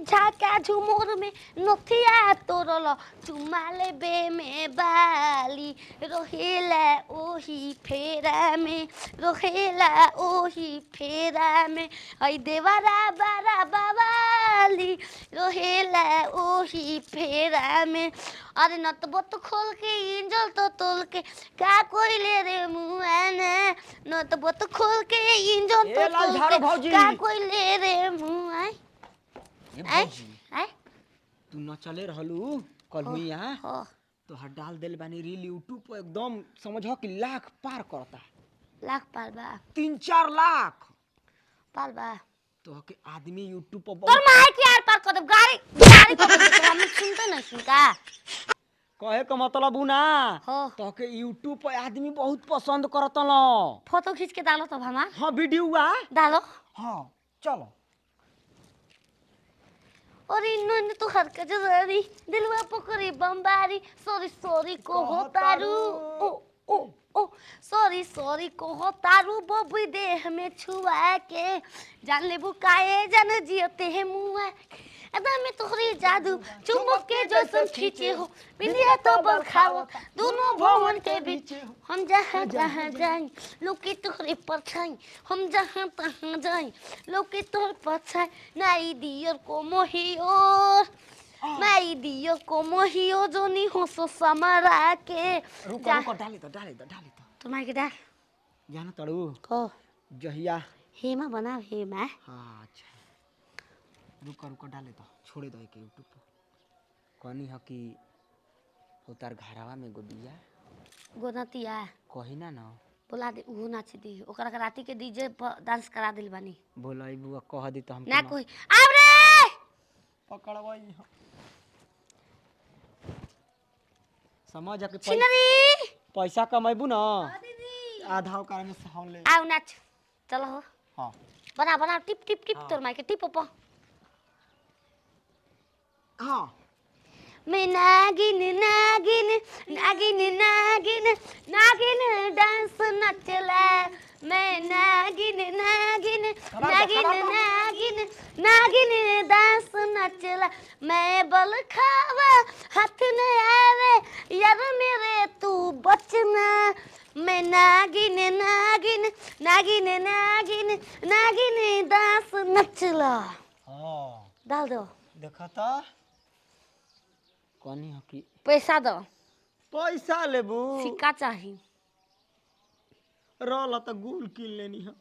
झाका झुमुर में नथिया तोरल चुमाले बे में बाली रोहेला ओही फेरा में रोहेला ओही फेरा में ऐ देवरा बारा बावाली रोहेला ओही फेरा में। अरे नटबट खोल के इंजल तो तोल के का कोइले रे मुआना नटबट खोल के इंजल तो तोल के का कोइले रे मुआ आय तू न चले रहलू कल हुई यहाँ तो हर डाल दिल बानी रील यूट्यूब पर एकदम समझो कि लाख पार करता लाख पार बा 3-4 लाख पार बा तो के आदमी यूट्यूब पर तोर माय के यार पार कर दे गाड़ी गाड़ी को हम सुनते नहीं सुन का कहे का मतलब ना तो के यूट्यूब पर आदमी बहुत पसंद करतन फोटो खींच के डालो तब हमार हां वीडियो डालो हां चलो और इन्होंने तो हरकत जरी दिलवा पकड़ी बमबारी सॉरी सॉरी को हो तारू ओ ओ ओ सॉरी सॉरी को हो तारू बबी देह में छुआ के जान ले बुकाए जान जियते हैं मुआ अदा में तोहरी जादू चुम्बक के जैसे खींचे हो बिंदिया तो बरखाओ दोनों भवन के बीच हम जहाँ जहाँ जाएं लोग की तोहरे परछाई हम जहाँ तहाँ जाएं लोग की तोहर परछाई नाई दियर को मोहियोर नाई दियर को मोहियो जो नहीं हो सो समरा के रुको डाली तो तुम्हारे के डाल जाना तड़ू को जहिया हेमा बना हेमा हाँ अच्छा रुको डाले तो छोड़े दो के यूट्यूब पर कहनी है कि उतार घरावा में गोदिया गोनतिया कही ना बोला दे उ नाच दी ओकरा के राती के डीजे पर डांस करा दिल बानी बोलाई बुआ कह दी तो हम ना कोई आव रे पकड़वाई समझ के पैसा कमाइबू ना आधा ओकरा में से हम ले आव नाच चलो हो हां बना टिप टिप टिप तोर माई के टिप पप हां मैं नागिन नागिन नागिन नागिन नागिन डांस नचला मैं नागिन नागिन नागिन नागिन नागिन डांस नचला मैं बल खावा हाथ न आवे यार मेरे तू बचना मैं नागिन नागिन नागिन नागिन नागिन डांस नचला हां डाल दो देखा था कौन है कि पैसा दो पैसा लेबू सिक्का चाहिए रोला तो गुल किन लेनी है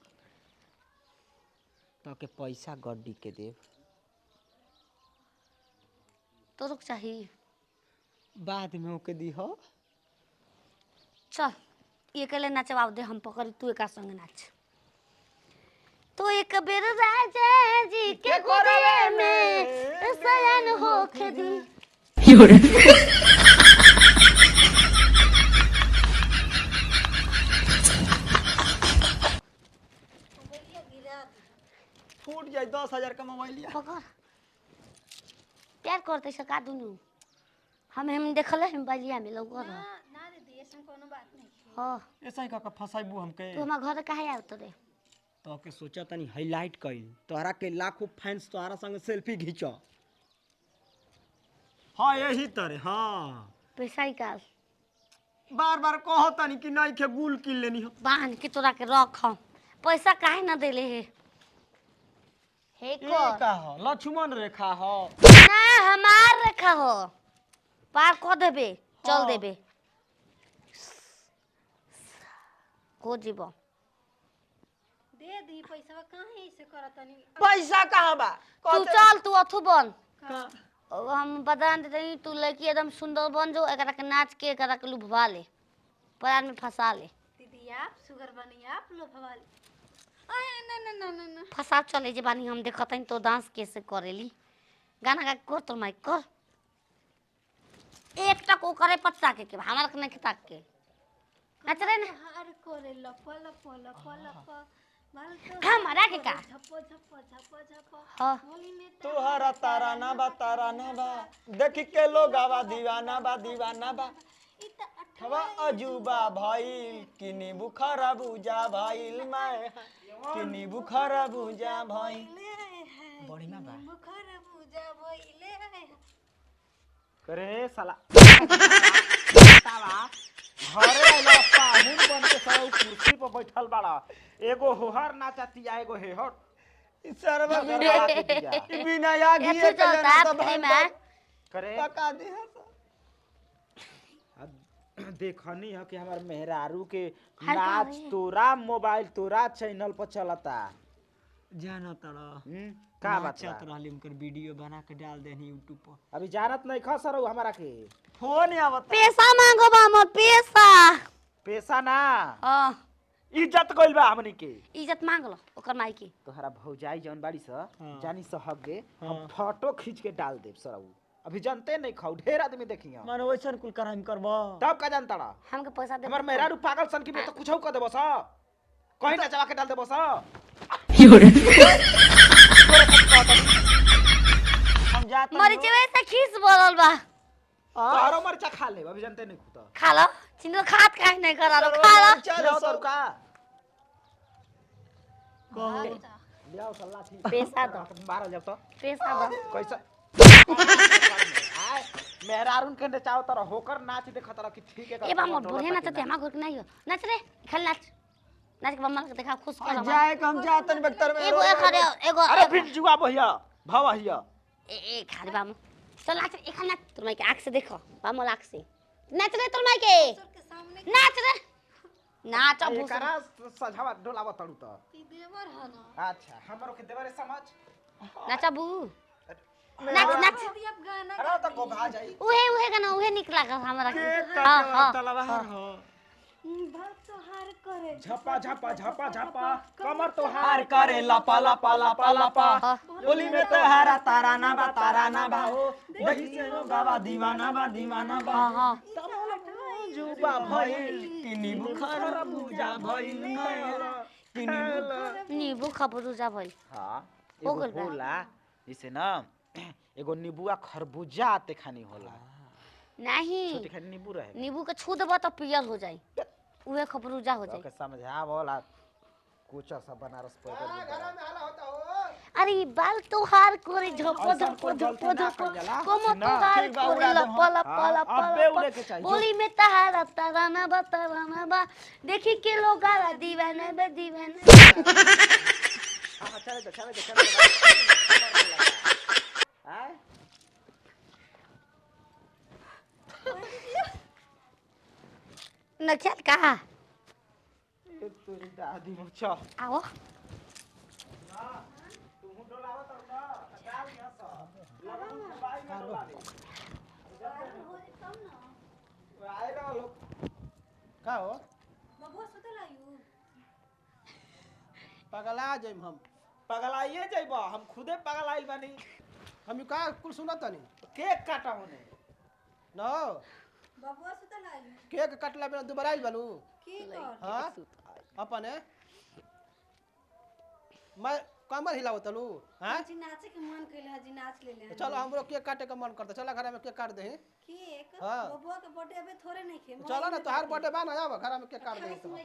तो के पैसा गड्डी के देव तो रुक चाहिए बाद में ओके दी हो चल ये के ले नचवाओ दे हम पकड़ तू एक संग नाच तो एक बेर राजा जी के गोरे में सयन होके दी फूट जाए 10,000 का मोबाइल लिया पकड़ प्यार करते सका दुनु हम देखले हम बलिया में लोग ना दीदी ऐसा कोनो बात नहीं हां ऐसा ही का फसाइबू हमके तू हम घर काहे आवत रे तो के सोचा तनी हाईलाइट कइल तोहरा के लाखों फैंस तोहरा संग सेल्फी खींचो हां यही तरह हां पैसा निकाल बार कहो तनी कि नहीं के गुल किन लेनी हो बांध के तोरा के रख पैसा काहे ना देले हे को का हो लक्ष्मण रेखा हो ना हमार रेखा हो पार को देबे चल देबे को जीवो दे दी पैसा काहे ऐसे करतनी पैसा कहां बा तू चल तू अथु बन का हम बता देते तू लड़की एकदम सुंदर बन जो एकरा के नाच के एकरा के लुभवा ले परान में फंसा ले दीदी आप शुगर बनी आप लुभवा ले ना फंसा चले जे बानी हम देखत हई तो डांस कैसे करेली गाना गा कर तो माइक कर एक टक करे पत्ता के हमार के नहीं ताक के नाच रे ना हर करे लप लप लप लप हमारा के का झप्पो झप्पो झप्पो झप्पो हां होली में तोहरा तारा ना बा देख के लोग आवा दीवाना बा हवा अजूबा भइल किनी बुखारा बुझा भइल मैं किनी बुखारा बुझा भइल बड़ी ना बा बुखारा बुझा करे साला बतावा घरे आइला पाहुन बन के साला कुर्सी पर बैठल बाड़ा एगो होहर नाचतिया एगो हेहर सरवा गरबा के दिया बिना आगी एथु चलता फ्री में करे पका दिया देखनी है कि हमार मेहरारू के हाय नाच बाबे। तोरा मोबाइल तोरा चैनल पर चलता जाना तड़ा का बात चत बा? रहली उनकर वीडियो बना के डाल देनी यूट्यूब पर अभी जानत नहीं खा सर हमारा के फोन आवत पैसा मांगो बा मोर पैसा पैसा ना हां इज्जत गइल बा हमनी के इज्जत मांग लो ओकर माई के तोहरा भौजाई जौन बाड़ी स हाँ। जानी सहब गे हम हाँ। फोटो खींच के डाल देब सरऊ अभी जानते नहीं खाऊ ढेर आदमी देखी हम माने वैसन कुल कराम करबो तब का जानता रहा हमके पैसा दे हमार मेहरारू पागल सन की तो कुछ कर देबो स कहीं ना चला के डाल देबो स हम जात मरीच वैसे खीस बोलल बा तोहरो मरचा खा ले अभी जानते नहीं खुदा खा लो चिंता खात काहे नहीं करा लो खा लो चलो तो का कहो लियाओ सल्ला थी पैसा दो बारह जब तो पैसा दो कैसा आय मेहरारून के नचाओ तरह होकर नाच देखा तरह कि ठीक है ए बा मोर बढ़िया नाचते हमार घर के नहीं हो नाच रे खाली नाच नाच के बम्मा के देखा खुश कर हमार जाए हम जातन बेक्टर में एगो एगो अरे फिर जुआ भैया भावा हिया ए खाली बामू चल नाच रे खाली नाच तोर माई के आंख से देखो बामू आंख से नाच रे तोर माई के सर के सामने नाच रे नाच अब एकरा सजावा डोलावा तड़ू त की देवर है ना अच्छा हमरो के देवरे समझ नाच बू नाच नाच अभी आप गाना अरे तो गोभा जाई उहे गाना उहे निक लागा हमरा के के हां हां तलवार हो भक्त तो हार करे झपा झपा झपा झपा कमर तो हार हार करे लपा लपा लपा लपा बोली में तो हारा तारा ना बा हो देखी से नो गावा दीवाना बा हां हां जुबा भइल किनी बुखार बुझा भइल किनी नींबू खबरूजा भइल हां हो एगो गइल बा। होला जैसे ना एगो नींबुआ खरबूजा आते खानी होला नहीं छोटी खानी नींबू रहे नींबू के छू देबो तो पियर हो जाई उहे खबरूजा हो जाई ओके समझा बोला कुछ सब बनारस पे अरे ई बाल तोहार करे झपो ऐसा झपो कोई झपो गलती ना झपो कर जाला। कोमो ना, तोहार ठीक बा, करे उड़ा दे लपा हम। लपा हाँ, लपा अब्बे लपा। उड़े के चाहिए। बोली में तहारा तराना बा देखी के लोग गाला दीवाना बे दीवाना हां चले चले हां न खेल कहा ये तोरी दादी मुछा आओ तू डोलावा त ना डाल दिया स लगा मोबाइल में डोला दे आए रहो लोग का हो बबुआ सुतल आयु पगला जाइम हम पगलाइए जइबा हम खुदे पगलाइल बानी हम का कुल सुनत तनी केक काटा होने न बबुआ सुतल आयु केक कटला बिना दोबारा आइल बानू की कर हां अपने मैं कमर हिलाव तलू हां जी नाचे के मन कइले हजी नाच लेले तो चलो हमरो केक काटे के मन करता चला घर में केक काट दे केक हाँ। बबुआ के बर्थडे अबे थोड़े नहीं खे चलो ना तोहार बर्थडे बा ना आव घर में केक काट दे सुनै